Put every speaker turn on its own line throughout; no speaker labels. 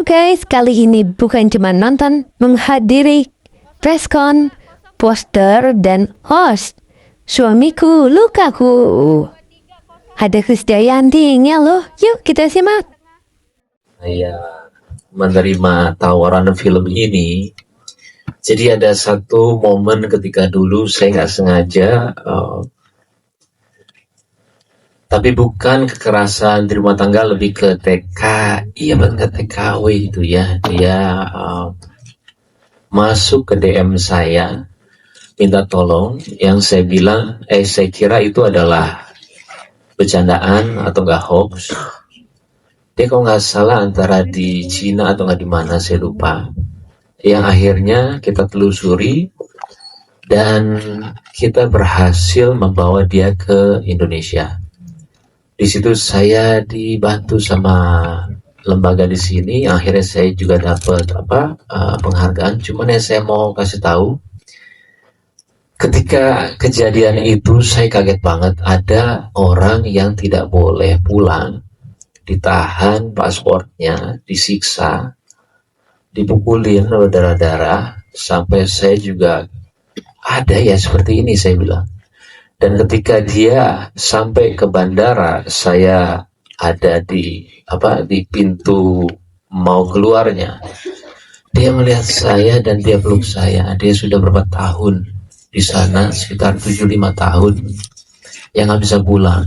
Halo guys, kali ini bukan cuma nonton, menghadiri preskon, poster, dan host Suamiku Lukaku. Ada Krisdayanti-nya loh, yuk kita simak.
Saya menerima tawaran film ini. Jadi ada satu momen ketika dulu saya nggak sengaja, tapi bukan kekerasan di rumah tangga, lebih ke TK, iya ke TKW itu ya. Dia masuk ke DM saya, minta tolong. Yang saya bilang, saya kira itu adalah bercandaan atau nggak hoax. Dia kalau nggak salah antara di Cina atau nggak di mana, saya lupa. Yang akhirnya kita telusuri dan kita berhasil membawa dia ke Indonesia. Di situ saya dibantu sama lembaga di sini. Akhirnya saya juga dapat penghargaan. Cuman yang saya mau kasih tahu, ketika kejadian itu saya kaget banget. Ada orang yang tidak boleh pulang, ditahan pasportnya, disiksa, dipukulin berdarah-darah, sampai saya juga ada ya seperti ini, saya bilang. Dan ketika dia sampai ke bandara, saya ada di pintu mau keluarnya. Dia melihat saya dan dia peluk saya. Dia sudah berapa tahun di sana, sekitar 75 tahun, yang nggak bisa pulang.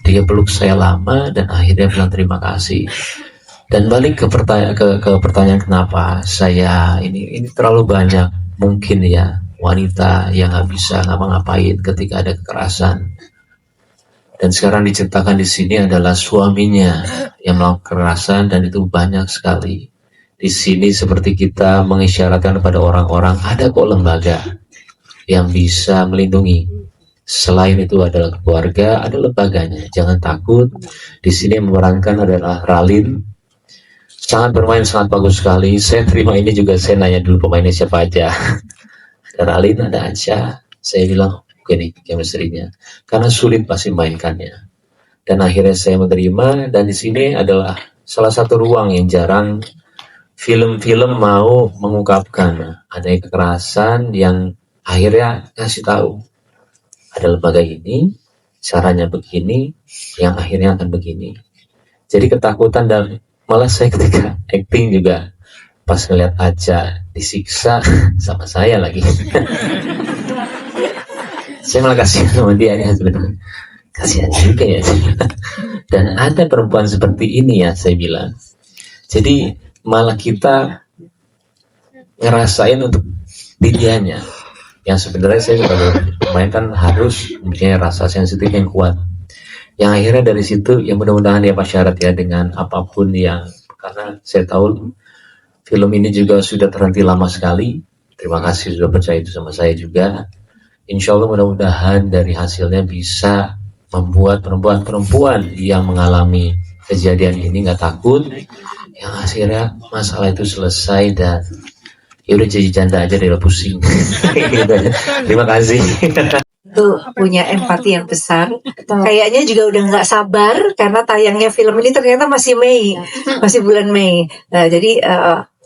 Dia peluk saya lama dan akhirnya bilang terima kasih. Dan balik ke pertanyaan kenapa saya ini terlalu banyak mungkin ya wanita yang nggak bisa ngapa-ngapain ketika ada kekerasan. Dan sekarang diceritakan di sini adalah suaminya yang melakukan kekerasan, dan itu banyak sekali. Di sini seperti kita mengisyaratkan kepada orang-orang, ada kok lembaga yang bisa melindungi. Selain itu adalah keluarga, ada lembaganya. Jangan takut. Di sini yang memerankan adalah Ralin. Sangat bermain, sangat bagus sekali. Saya terima ini juga, saya nanya dulu pemainnya siapa aja. Ada Ralin, ada Aca. Saya bilang, oke nih chemistry-nya. Karena sulit pasti mainkannya. Dan akhirnya saya menerima, dan di sini adalah salah satu ruang yang jarang film-film mau mengungkapkan. Ada kekerasan yang akhirnya ngasih tahu. Ada lembaga ini, caranya begini, yang akhirnya akan begini. Jadi ketakutan, dan malah saya ketika acting juga pas ngeliat Aca disiksa sama saya lagi. Saya malah kasihan sama dia ya sebenarnya. Kasihan juga ya. Dan ada perempuan seperti ini ya, saya bilang. Jadi malah kita ngerasain untuk dirinya. Yang sebenarnya saya sebagai pemain kan harus mempunyai rasa sensitif yang kuat. Yang akhirnya dari situ, ya mudah-mudahan ya Pak Syarat ya, dengan apapun yang, karena saya tahu film ini juga sudah terhenti lama sekali. Terima kasih sudah percaya itu sama saya juga. Insya Allah mudah-mudahan dari hasilnya bisa membuat perempuan-perempuan yang mengalami kejadian ini nggak takut. Yang akhirnya masalah itu selesai dan ya udah jadi janda aja deh, pusing. Terima kasih.
Tuh punya empati yang besar. Kayaknya juga udah nggak sabar karena tayangnya film ini ternyata masih Mei, masih bulan Mei. Jadi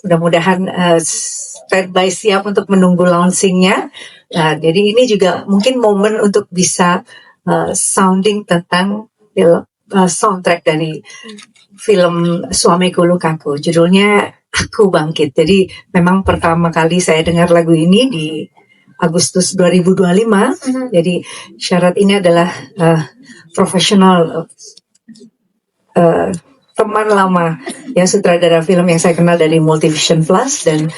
mudah-mudahan standby siap untuk menunggu launchingnya. Jadi ini juga mungkin momen untuk bisa sounding tentang soundtrack dari film Suamiku Lukaku. Judulnya Aku Bangkit. Jadi memang pertama kali saya dengar lagu ini di Agustus 2025. Jadi Syarat ini adalah profesional teman lama ya, sutradara film yang saya kenal dari Multivision Plus, dan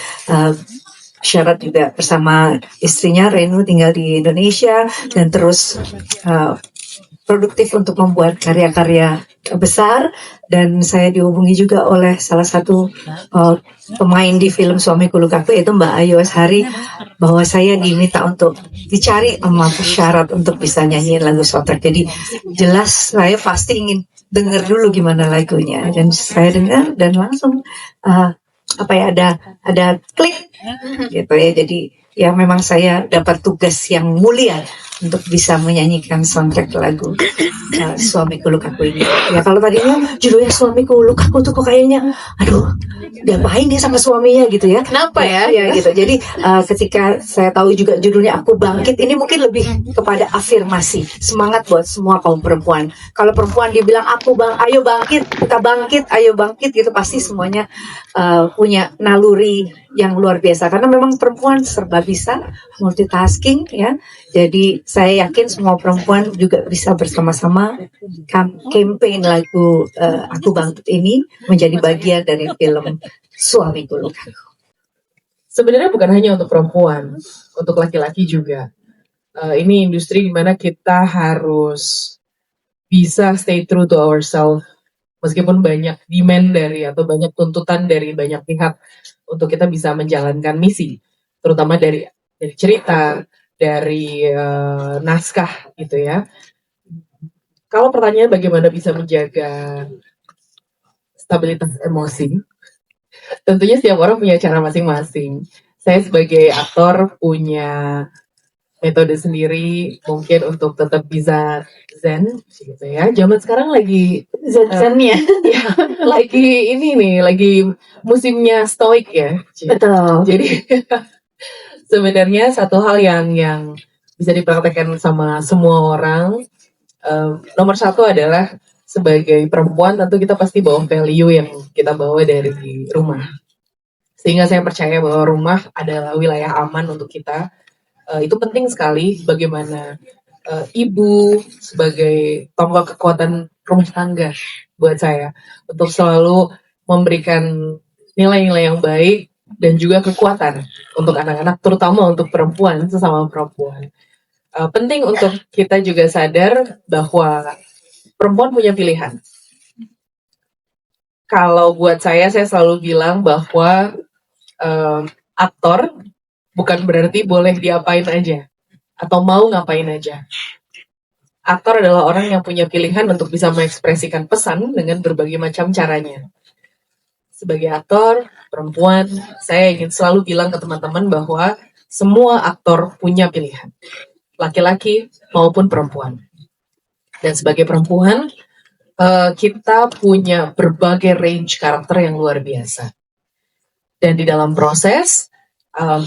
Syarat juga bersama istrinya Renu tinggal di Indonesia dan terus produktif untuk membuat karya-karya besar. Dan saya dihubungi juga oleh salah satu pemain di film Suamiku Lukaku, yaitu Mbak Ayu Ashari, bahwa saya diminta untuk dicari sama Syarat untuk bisa nyanyiin lagu soundtrack. Jadi jelas saya pasti ingin dengar dulu gimana lagunya, dan saya dengar dan langsung ada klik gitu ya. Jadi ya memang saya dapat tugas yang mulia untuk bisa menyanyikan soundtrack lagu Suamiku Lukaku ini. Ya kalau tadinya judulnya Suamiku Lukaku tuh kok kayaknya, aduh, diapain dia sama suaminya gitu ya?
Kenapa ya?
Ya gitu. Jadi ketika saya tahu juga judulnya Aku Bangkit, ini mungkin lebih kepada afirmasi, semangat buat semua kaum perempuan. Kalau perempuan dibilang ayo bangkit, kita bangkit, ayo bangkit gitu, pasti semuanya punya naluri yang luar biasa karena memang perempuan serba bisa, multitasking ya. Jadi saya yakin semua perempuan juga bisa bersama-sama campaign lagu Aku Bangkit ini menjadi bagian dari film Suamiku Lukaku.
Sebenarnya bukan hanya untuk perempuan, untuk laki-laki juga. Ini industri di mana kita harus bisa stay true to ourselves, meskipun banyak demand dari atau banyak tuntutan dari banyak pihak untuk kita bisa menjalankan misi, terutama dari cerita, dari naskah gitu ya. Kalau pertanyaan bagaimana bisa menjaga stabilitas emosi, tentunya setiap orang punya cara masing-masing. Saya sebagai aktor punya metode sendiri mungkin untuk tetap bisa zen gitu ya. Zaman sekarang lagi
Zen-zennya.
ya, lagi ini nih, lagi musimnya stoik ya.
Betul.
Jadi sebenarnya satu hal yang bisa dipraktekkan sama semua orang, nomor satu adalah sebagai perempuan tentu kita pasti bawa value yang kita bawa dari rumah. Sehingga saya percaya bahwa rumah adalah wilayah aman untuk kita. Itu penting sekali bagaimana ibu sebagai tonggak kekuatan rumah tangga buat saya untuk selalu memberikan nilai-nilai yang baik dan juga kekuatan untuk anak-anak, terutama untuk perempuan, sesama perempuan. Penting untuk kita juga sadar bahwa perempuan punya pilihan. Kalau buat saya selalu bilang bahwa aktor bukan berarti boleh diapain aja atau mau ngapain aja. Aktor adalah orang yang punya pilihan untuk bisa mengekspresikan pesan dengan berbagai macam caranya. Sebagai aktor, perempuan, saya ingin selalu bilang ke teman-teman bahwa semua aktor punya pilihan. Laki-laki maupun perempuan. Dan sebagai perempuan, kita punya berbagai range karakter yang luar biasa. Dan di dalam proses,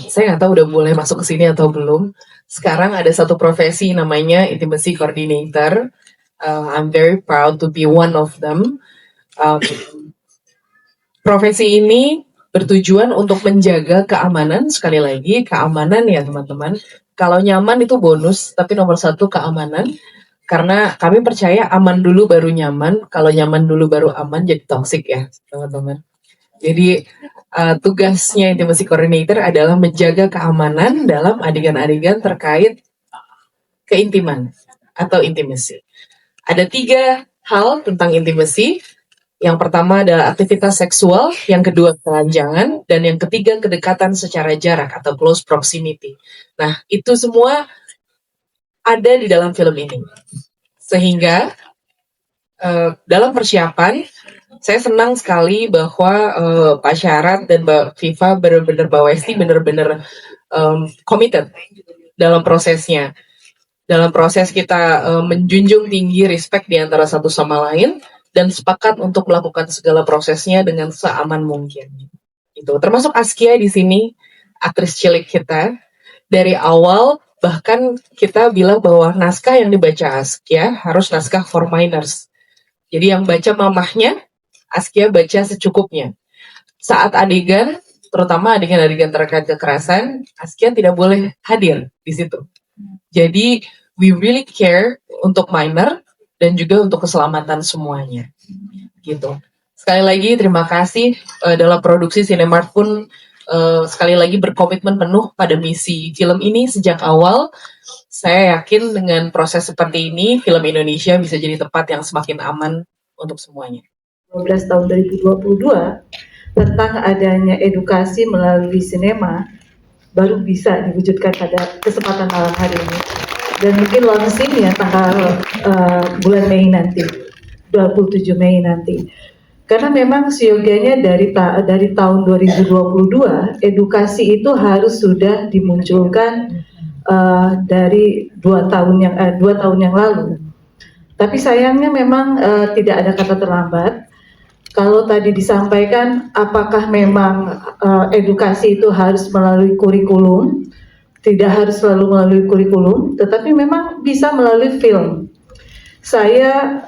saya nggak tahu udah boleh masuk ke sini atau belum. Sekarang ada satu profesi namanya Intimacy Coordinator. I'm very proud to be one of them. Profesi ini bertujuan untuk menjaga keamanan. Sekali lagi, keamanan ya teman-teman. Kalau nyaman itu bonus, tapi nomor satu keamanan. Karena kami percaya aman dulu baru nyaman. Kalau nyaman dulu baru aman, jadi toxic ya teman-teman. Jadi tugasnya Intimacy Coordinator adalah menjaga keamanan dalam adegan-adegan terkait keintiman atau intimacy. Ada 3 hal tentang intimacy. Yang pertama adalah aktivitas seksual, yang kedua telanjangan, dan yang ketiga kedekatan secara jarak atau close proximity. Nah, itu semua ada di dalam film ini. Sehingga dalam persiapan, saya senang sekali bahwa Pak Syarat dan Mbak Viva benar-benar Mbak Westi benar-benar committed dalam prosesnya. Dalam proses kita menjunjung tinggi respect di antara satu sama lain dan sepakat untuk melakukan segala prosesnya dengan seaman mungkin. Itu termasuk Askia di sini, aktris cilik kita. Dari awal bahkan kita bilang bahwa naskah yang dibaca Askia harus naskah for minors. Jadi yang baca mamahnya, Askia baca secukupnya. Saat adegan, terutama adegan-adegan terkait kekerasan, Askia tidak boleh hadir di situ. Jadi, we really care untuk minor dan juga untuk keselamatan semuanya. Gitu. Sekali lagi, terima kasih. Dalam produksi Cinemark pun sekali lagi berkomitmen penuh pada misi film ini sejak awal. Saya yakin dengan proses seperti ini, film Indonesia bisa jadi tempat yang semakin aman untuk semuanya.
12 tahun 2022 tentang adanya edukasi melalui sinema baru bisa diwujudkan pada kesempatan malam hari ini. Dan mungkin launchingnya tanggal bulan Mei nanti, 27 Mei nanti. Karena memang siogianya dari tahun 2022, edukasi itu harus sudah dimunculkan dari 2 tahun yang lalu. Tapi sayangnya memang tidak ada kata terlambat. Kalau tadi disampaikan, apakah memang edukasi itu harus melalui kurikulum? Tidak harus selalu melalui kurikulum, tetapi memang bisa melalui film. Saya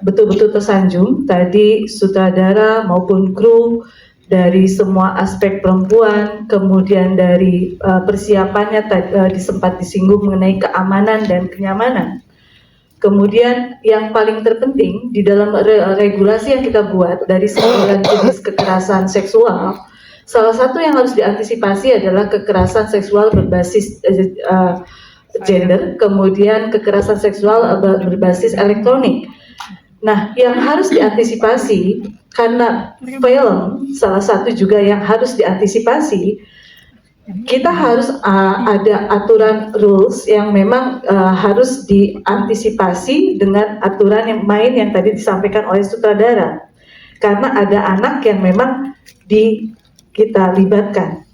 betul-betul tersanjung tadi sutradara maupun kru dari semua aspek perempuan, kemudian dari persiapannya sempat disinggung mengenai keamanan dan kenyamanan. Kemudian yang paling terpenting di dalam regulasi yang kita buat dari 9 jenis kekerasan seksual, salah satu yang harus diantisipasi adalah kekerasan seksual berbasis gender, kemudian kekerasan seksual berbasis elektronik. Nah, yang harus diantisipasi karena film salah satu juga yang harus diantisipasi, kita harus ada aturan rules yang memang harus diantisipasi dengan aturan yang main yang tadi disampaikan oleh sutradara. Karena ada anak yang memang kita libatkan.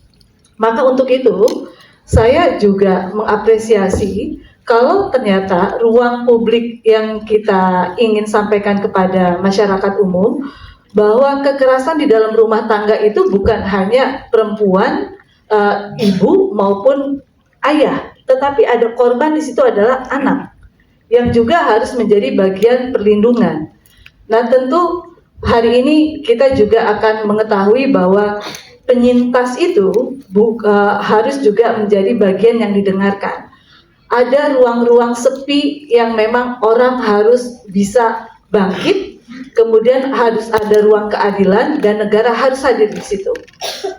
Maka untuk itu, saya juga mengapresiasi kalau ternyata ruang publik yang kita ingin sampaikan kepada masyarakat umum, bahwa kekerasan di dalam rumah tangga itu bukan hanya perempuan, ibu maupun ayah, tetapi ada korban di situ adalah anak yang juga harus menjadi bagian perlindungan. Nah, tentu hari ini kita juga akan mengetahui bahwa penyintas itu harus juga menjadi bagian yang didengarkan. Ada ruang-ruang sepi yang memang orang harus bisa bangkit, kemudian harus ada ruang keadilan dan negara harus hadir di situ.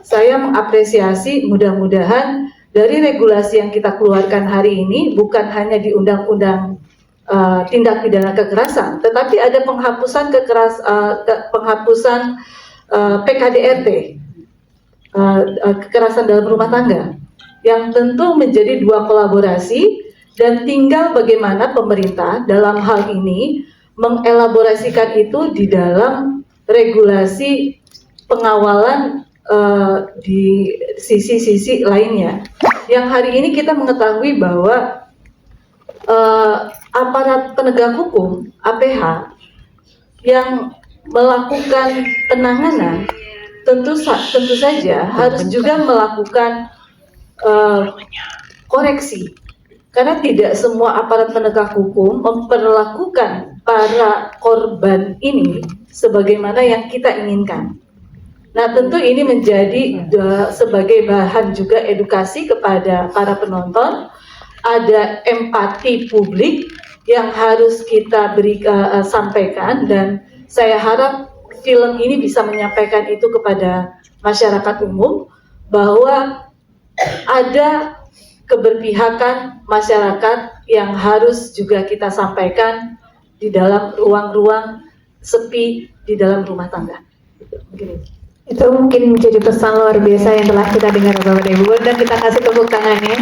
Saya mengapresiasi, mudah-mudahan dari regulasi yang kita keluarkan hari ini bukan hanya di undang-undang tindak pidana kekerasan, tetapi ada penghapusan PKDRT, kekerasan dalam rumah tangga, yang tentu menjadi dua kolaborasi, dan tinggal bagaimana pemerintah dalam hal ini mengelaborasikan itu di dalam regulasi pengawalan di sisi-sisi lainnya. Yang hari ini kita mengetahui bahwa aparat penegak hukum (APH) yang melakukan penanganan tentu saja harus juga melakukan koreksi, karena tidak semua aparat penegak hukum memperlakukan para korban ini sebagaimana yang kita inginkan. Nah, tentu ini menjadi sebagai bahan juga edukasi kepada para penonton. Ada empati publik yang harus kita sampaikan, dan saya harap film ini bisa menyampaikan itu kepada masyarakat umum, bahwa ada keberpihakan masyarakat yang harus juga kita sampaikan di dalam ruang-ruang sepi di dalam rumah tangga.
Itu mungkin menjadi pesan luar biasa yang telah kita dengar Bapak Ibu, dan kita kasih tepuk tangannya.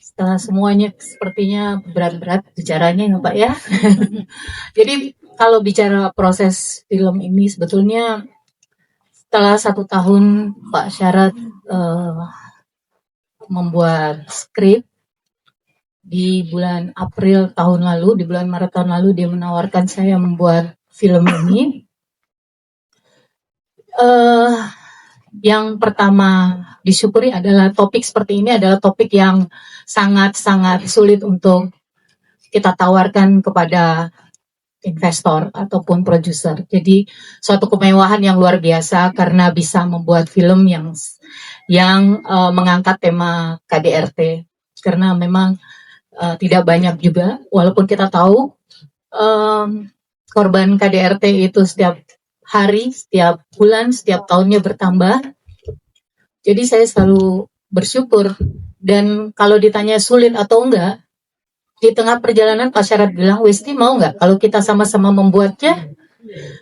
Setelah semuanya sepertinya berat-berat bicaranya ya Pak ya. Jadi kalau bicara proses film ini, sebetulnya setelah 1 tahun Pak Syarat membuat skrip, di bulan April tahun lalu, di bulan Maret tahun lalu dia menawarkan saya membuat film ini. Yang pertama disyukuri adalah topik seperti ini adalah topik yang sangat-sangat sulit untuk kita tawarkan kepada investor ataupun produser. Jadi suatu kemewahan yang luar biasa karena bisa membuat film yang mengangkat tema KDRT, karena memang tidak banyak juga, walaupun kita tahu korban KDRT itu setiap hari, setiap bulan, setiap tahunnya bertambah. Jadi saya selalu bersyukur, dan kalau ditanya sulit atau enggak, di tengah perjalanan Pak Syarat bilang, Westi mau nggak kalau kita sama-sama membuatnya?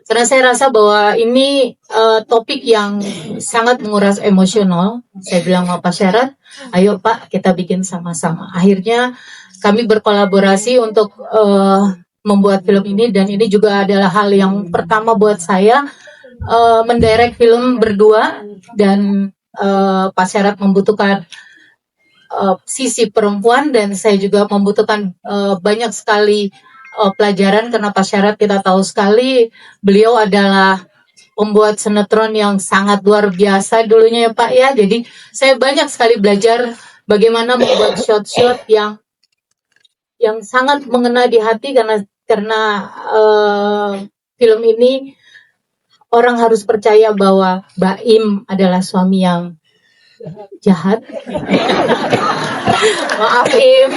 Karena saya rasa bahwa ini topik yang sangat menguras emosional. Saya bilang sama Pak Syarat, ayo Pak kita bikin sama-sama. Akhirnya kami berkolaborasi untuk membuat film ini, dan ini juga adalah hal yang pertama buat saya mendirect film berdua, dan Pak Syarat membutuhkan sisi perempuan, dan saya juga membutuhkan banyak sekali pelajaran karena Pak Syarat kita tahu sekali beliau adalah pembuat sinetron yang sangat luar biasa dulunya ya Pak ya. Jadi saya banyak sekali belajar bagaimana membuat shot-shot yang sangat mengena di hati, karena film ini orang harus percaya bahwa Baim adalah suami yang jahat. Maaf Im.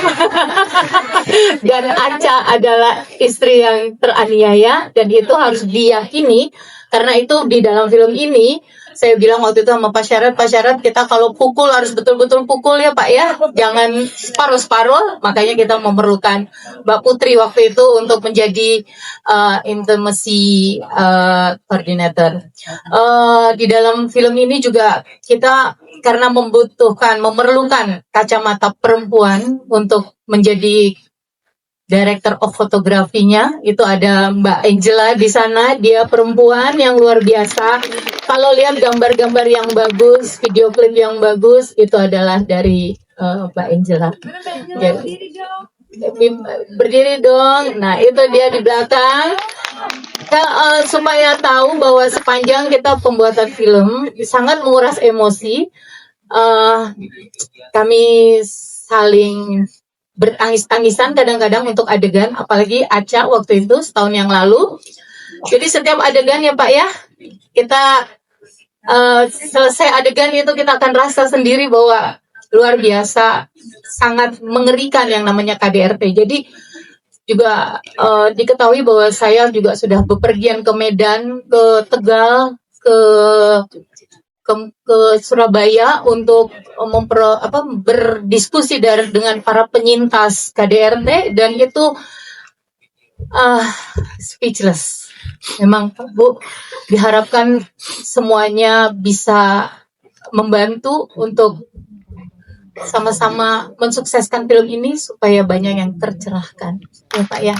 Dan Aca adalah istri yang teraniaya, dan itu harus diyakini. Karena itu di dalam film ini saya bilang waktu itu sama Pak Syarat kita kalau pukul harus betul-betul pukul ya Pak ya, jangan separuh-separuh. Makanya kita memerlukan Mbak Putri waktu itu untuk menjadi intimacy coordinator. Di dalam film ini juga kita karena memerlukan kacamata perempuan untuk menjadi director of fotografinya, itu ada Mbak Angela di sana, dia perempuan yang luar biasa. Kalau lihat gambar-gambar yang bagus, video klip yang bagus, itu adalah dari Mbak Angela. Berdiri dong. Nah, itu dia di belakang. Supaya tahu bahwa sepanjang kita pembuatan film sangat menguras emosi, kami saling bertangis-tangisan kadang-kadang untuk adegan, apalagi Aca waktu itu setahun yang lalu. Jadi setiap adegan ya Pak ya, kita selesai adegan itu kita akan rasa sendiri bahwa luar biasa, sangat mengerikan yang namanya KDRT. Jadi juga diketahui bahwa saya juga sudah bepergian ke Medan, ke Tegal, ke Surabaya untuk berdiskusi dengan para penyintas KDRT, dan itu speechless. Memang Bu, diharapkan semuanya bisa membantu untuk sama-sama mensukseskan film ini supaya banyak yang tercerahkan ya Pak ya.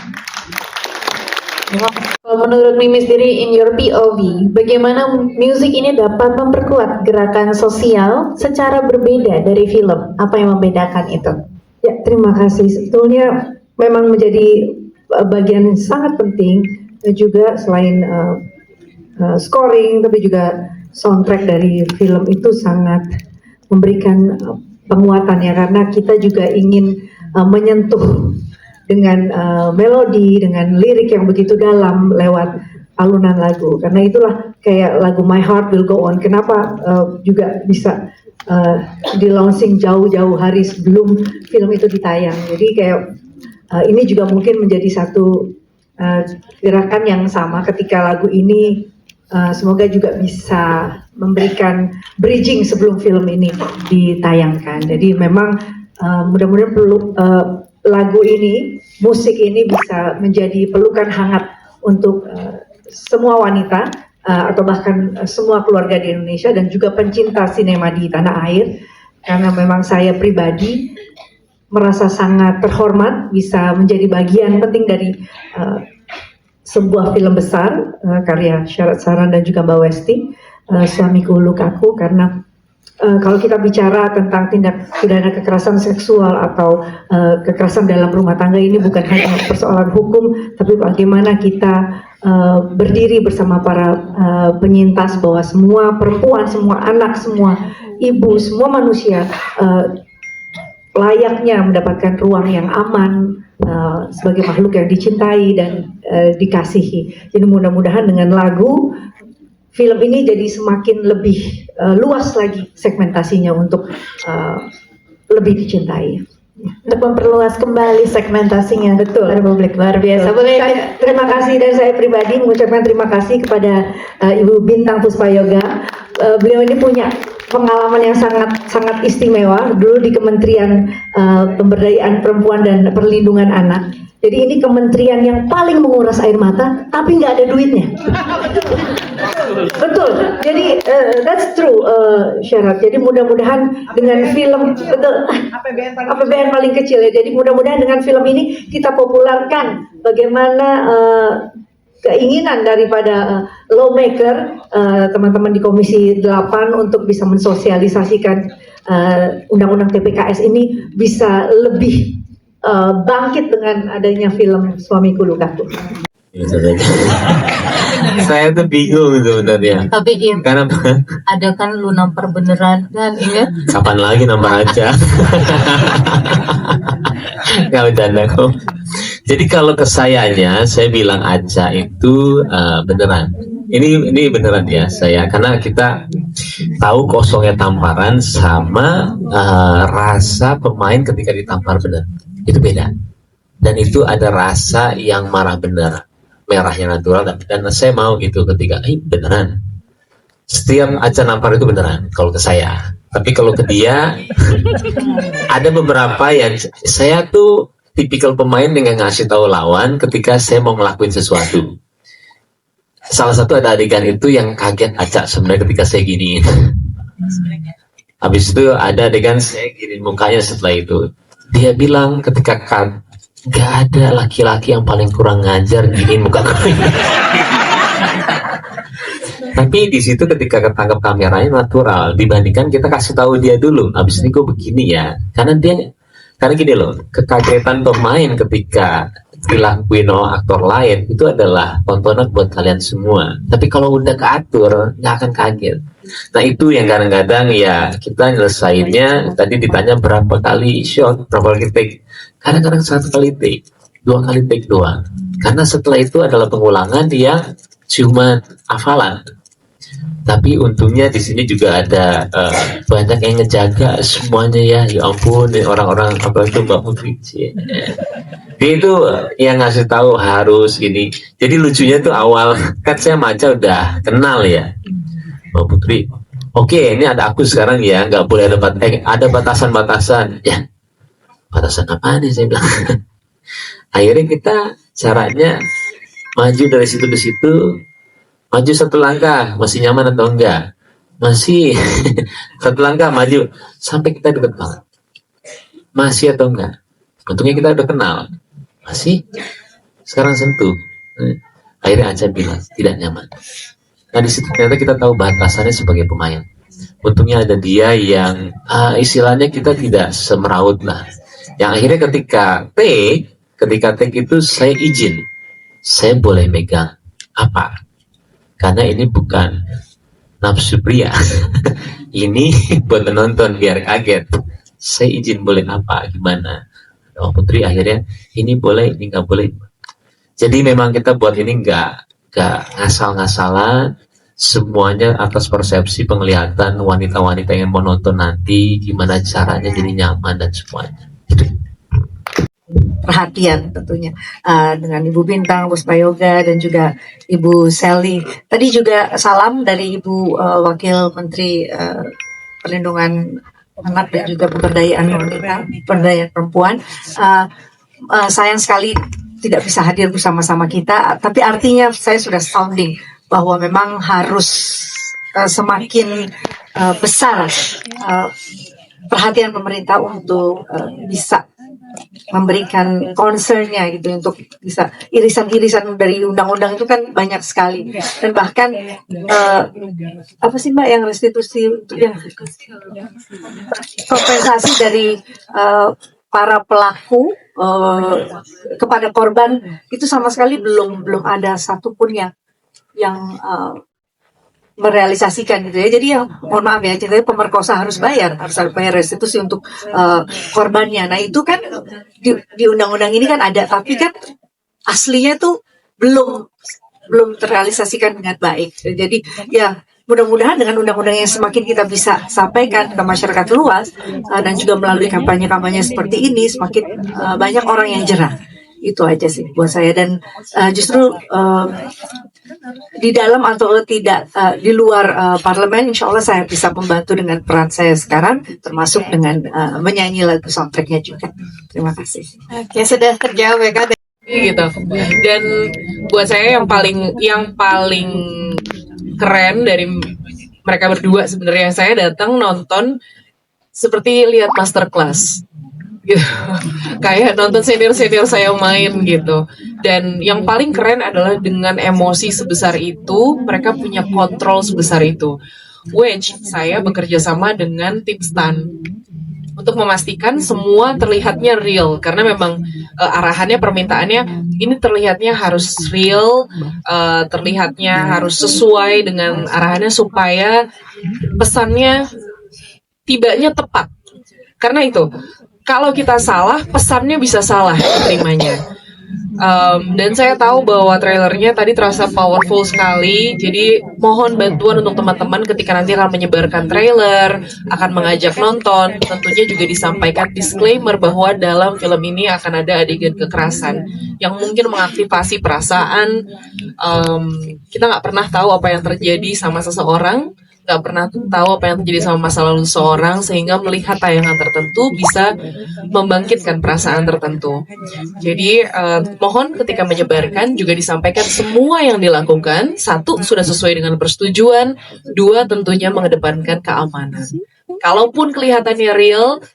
Kalau menurut Mimi sendiri, in your POV, bagaimana musik ini dapat memperkuat gerakan sosial secara berbeda dari film? Apa yang membedakan itu?
Ya, terima kasih. Sebetulnya memang menjadi bagian sangat penting juga selain scoring, tapi juga soundtrack dari film itu sangat memberikan penguatan ya, karena kita juga ingin menyentuh dengan melodi, dengan lirik yang begitu dalam lewat alunan lagu. Karena itulah kayak lagu My Heart Will Go On. Kenapa juga bisa di launching jauh-jauh hari sebelum film itu ditayang. Jadi kayak ini juga mungkin menjadi satu gerakan yang sama ketika lagu ini semoga juga bisa memberikan bridging sebelum film ini ditayangkan. Jadi memang mudah-mudahan lagu ini, musik ini bisa menjadi pelukan hangat untuk semua wanita atau bahkan semua keluarga di Indonesia dan juga pencinta sinema di tanah air. Karena memang saya pribadi merasa sangat terhormat bisa menjadi bagian penting dari sebuah film besar karya Syarat Saran dan juga Mbak Westi, Suamiku Lukaku, karena kalau kita bicara tentang tindak pidana kekerasan seksual atau kekerasan dalam rumah tangga, ini bukan hanya persoalan hukum, tapi bagaimana kita berdiri bersama para penyintas bahwa semua perempuan, semua anak, semua ibu, semua manusia layaknya mendapatkan ruang yang aman sebagai makhluk yang dicintai dan dikasihi. Jadi mudah-mudahan dengan lagu film ini jadi semakin lebih luas lagi segmentasinya untuk lebih dicintai.
Untuk memperluas kembali segmentasinya,
betul.
Republik luar biasa. Boleh.
Terima kasih, dan saya pribadi mengucapkan terima kasih kepada Ibu Bintang Puspayoga. Beliau ini punya pengalaman yang sangat istimewa dulu di Kementerian Pemberdayaan Perempuan dan Perlindungan Anak. Jadi ini kementerian yang paling menguras air mata, tapi nggak ada duitnya. Betul. Jadi that's true, Syarat. Jadi mudah-mudahan dengan film, betul, APBN paling kecil ya. Jadi mudah-mudahan dengan film ini kita populerkan bagaimana keinginan daripada lawmaker, teman-teman di Komisi 8 untuk bisa mensosialisasikan undang-undang TPKS ini bisa lebih bangkit dengan adanya film Suamiku Lukaku.
Saya tuh bingung sebenarnya.
Tapi
Karena
ada kan lu nampar beneran kan, ingat?
kapan lagi nambah aja? Gak bercanda kok. Jadi kalau ke sayanya, saya bilang aja itu beneran. Ini beneran ya saya, karena kita tahu kosongnya tamparan sama rasa pemain ketika ditampar bener, itu beda. Dan itu ada rasa yang marah bener, merahnya natural, dan saya mau gitu ketika beneran. Setiap aja nampar itu beneran kalau ke saya. Tapi kalau ke dia ada beberapa yang saya tuh tipikal pemain dengan ngasih tahu lawan ketika saya mau ngelakuin sesuatu. Salah satu ada adegan itu yang kaget acak sebenarnya ketika saya giniin. Habis itu ada adegan saya giniin mukanya setelah itu. Dia bilang ketika gak ada laki-laki yang paling kurang ngajar giniin muka gue. Tapi di situ ketika ketangkap kameranya natural dibandingkan kita kasih tahu dia dulu. Habis ini gue begini ya. Karena gini loh, kekagetan pemain ketika dilakuin oleh aktor lain itu adalah tontonan buat kalian semua. Tapi kalau udah keatur nggak akan kaget. Nah itu yang kadang-kadang ya kita nyelesainnya. Tadi ditanya berapa kali shot, berapa kali take. Kadang-kadang 1 kali take, 2 kali take doang. Karena setelah itu adalah pengulangan yang cuma hafalan. Tapi untungnya di sini juga ada banyak yang ngejaga semuanya ya. Ya ampun, orang-orang apa itu Mbak Putri. Dia itu yang ngasih tahu harus gini. Jadi lucunya tuh awal kan saya maca udah kenal ya Mbak Putri. Oke, ini ada aku sekarang ya, nggak boleh ada batasan-batasan. Ya, batasan apa nih saya bilang. Akhirnya kita caranya maju dari situ ke situ. Maju 1 langkah, masih nyaman atau enggak? Masih. 1 langkah maju sampai kita deket banget. Masih atau enggak? Untungnya kita udah kenal. Masih. Sekarang sentuh. Akhirnya Aca bilang tidak nyaman. Nah di situ ternyata kita tahu batasannya sebagai pemain. Untungnya ada dia yang istilahnya kita tidak semeraut lah. Yang akhirnya ketika take itu saya izin. Saya boleh megang apa? Karena ini bukan nafsu pria. Ini buat menonton biar kaget. Saya izin boleh apa, gimana. Oh Putri akhirnya ini boleh, ini nggak boleh. Jadi memang kita buat ini nggak ngasal-ngasalan. Semuanya atas persepsi penglihatan wanita-wanita yang mau nonton nanti. Gimana caranya jadi nyaman dan semuanya. Gitu.
Perhatian tentunya dengan Ibu Bintang, Bu Prayoga dan juga Ibu Sally. Tadi juga salam dari Ibu Wakil Menteri Perlindungan Anak dan juga Pemberdayaan Wanita, Pemberdayaan Perempuan. Sayang sekali tidak bisa hadir bersama-sama kita, tapi artinya saya sudah sounding bahwa memang harus semakin besar perhatian pemerintah untuk bisa memberikan concernnya gitu untuk bisa irisan-irisan dari undang-undang itu kan banyak sekali dan bahkan apa sih Mbak yang restitusi untuk yang kompensasi dari para pelaku kepada korban itu sama sekali belum ada satupun yang merealisasikan gitu ya. Jadi yang mohon maaf ya, ceritanya pemerkosa harus bayar restitusi untuk korbannya. Nah itu kan di undang-undang ini kan ada, tapi kan aslinya tuh belum terrealisasikan dengan baik. Jadi ya mudah-mudahan dengan undang-undang yang semakin kita bisa sampaikan ke masyarakat luas dan juga melalui kampanye-kampanye seperti ini semakin banyak orang yang jerah. Itu aja sih buat saya dan justru di dalam atau tidak di luar parlemen, insya Allah saya bisa membantu dengan peran saya sekarang, termasuk dengan menyanyi lagu soundtracknya juga. Terima kasih.
Oke, sudah terjawab ya Kak.
Gitu. Dan buat saya yang paling keren dari mereka berdua sebenarnya, saya datang nonton seperti lihat masterclass. gitu. Kayak nonton senior-senior saya main gitu. Dan yang paling keren adalah dengan emosi sebesar itu, mereka punya kontrol sebesar itu. Which saya bekerja sama dengan tim stan untuk memastikan semua terlihatnya real, karena memang arahannya, permintaannya ini terlihatnya harus real, terlihatnya harus sesuai dengan arahannya supaya pesannya tibanya tepat. Karena itu, kalau kita salah, pesannya bisa salah terimanya. Dan saya tahu bahwa trailernya tadi terasa powerful sekali. Jadi mohon bantuan untuk teman-teman ketika nanti akan menyebarkan trailer, akan mengajak nonton. Tentunya juga disampaikan disclaimer bahwa dalam film ini akan ada adegan kekerasan yang mungkin mengaktifasi perasaan. Kita nggak pernah tahu apa yang terjadi sama seseorang, nggak pernah tahu apa yang terjadi sama masa lalu seseorang, sehingga melihat tayangan tertentu bisa membangkitkan perasaan tertentu. Jadi mohon ketika menyebarkan juga disampaikan semua yang dilakukan, satu, sudah sesuai dengan persetujuan, dua, tentunya mengedepankan keamanan. Kalaupun kelihatannya real,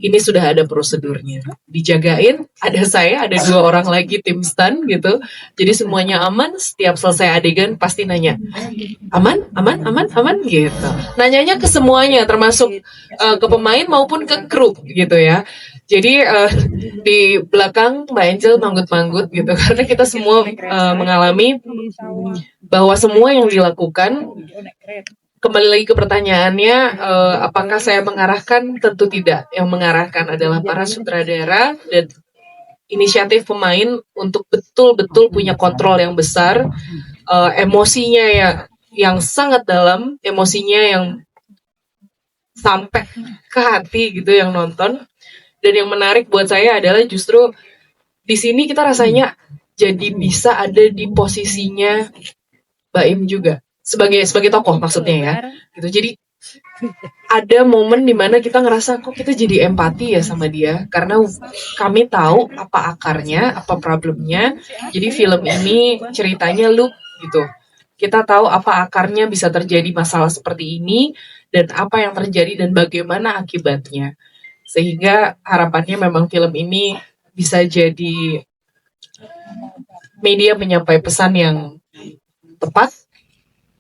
ini sudah ada prosedurnya, dijagain. Ada saya, ada 2 orang lagi tim stan gitu. Jadi semuanya aman. Setiap selesai adegan pasti nanya, aman, aman, aman, aman gitu. Nanyanya ke semuanya, termasuk ke pemain maupun ke kru gitu ya. Jadi di belakang Mbak Angel manggut-manggut gitu, karena kita semua mengalami bahwa semua yang dilakukan. Kembali lagi ke pertanyaannya, apakah saya mengarahkan? Tentu tidak. Yang mengarahkan adalah para sutradara dan inisiatif pemain untuk betul-betul punya kontrol yang besar, emosinya yang sangat dalam, emosinya yang sampai ke hati gitu yang nonton. Dan yang menarik buat saya adalah justru di sini kita rasanya jadi bisa ada di posisinya Mbak Im juga. Sebagai tokoh maksudnya ya gitu. Jadi ada momen dimana kita ngerasa kok kita jadi empati ya sama dia, karena kami tahu apa akarnya, apa problemnya. Jadi film ini ceritanya loop gitu, kita tahu apa akarnya bisa terjadi masalah seperti ini dan apa yang terjadi dan bagaimana akibatnya, sehingga harapannya memang film ini bisa jadi media penyampai pesan yang tepat.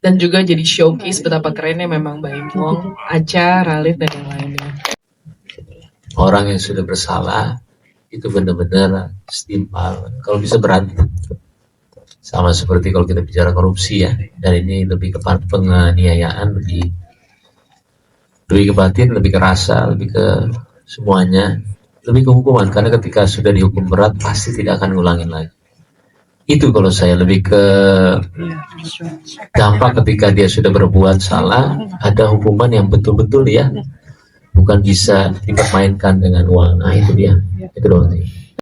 Dan juga jadi showcase betapa kerennya memang Mbak Im Wong, Acha, Ralif, dan yang lainnya.
Orang yang sudah bersalah itu benar-benar setimpal, kalau bisa berat. Sama seperti kalau kita bicara korupsi ya, dan ini lebih ke penganiayaan, lebih ke batin, lebih ke rasa, lebih ke semuanya, lebih ke hukuman. Karena ketika sudah dihukum berat pasti tidak akan ngulangin lagi. Itu kalau saya lebih ke dampak ketika dia sudah berbuat salah, ada hukuman yang betul-betul ya, bukan bisa dipermainkan dengan uang. Nah itu dia, itu doang sih.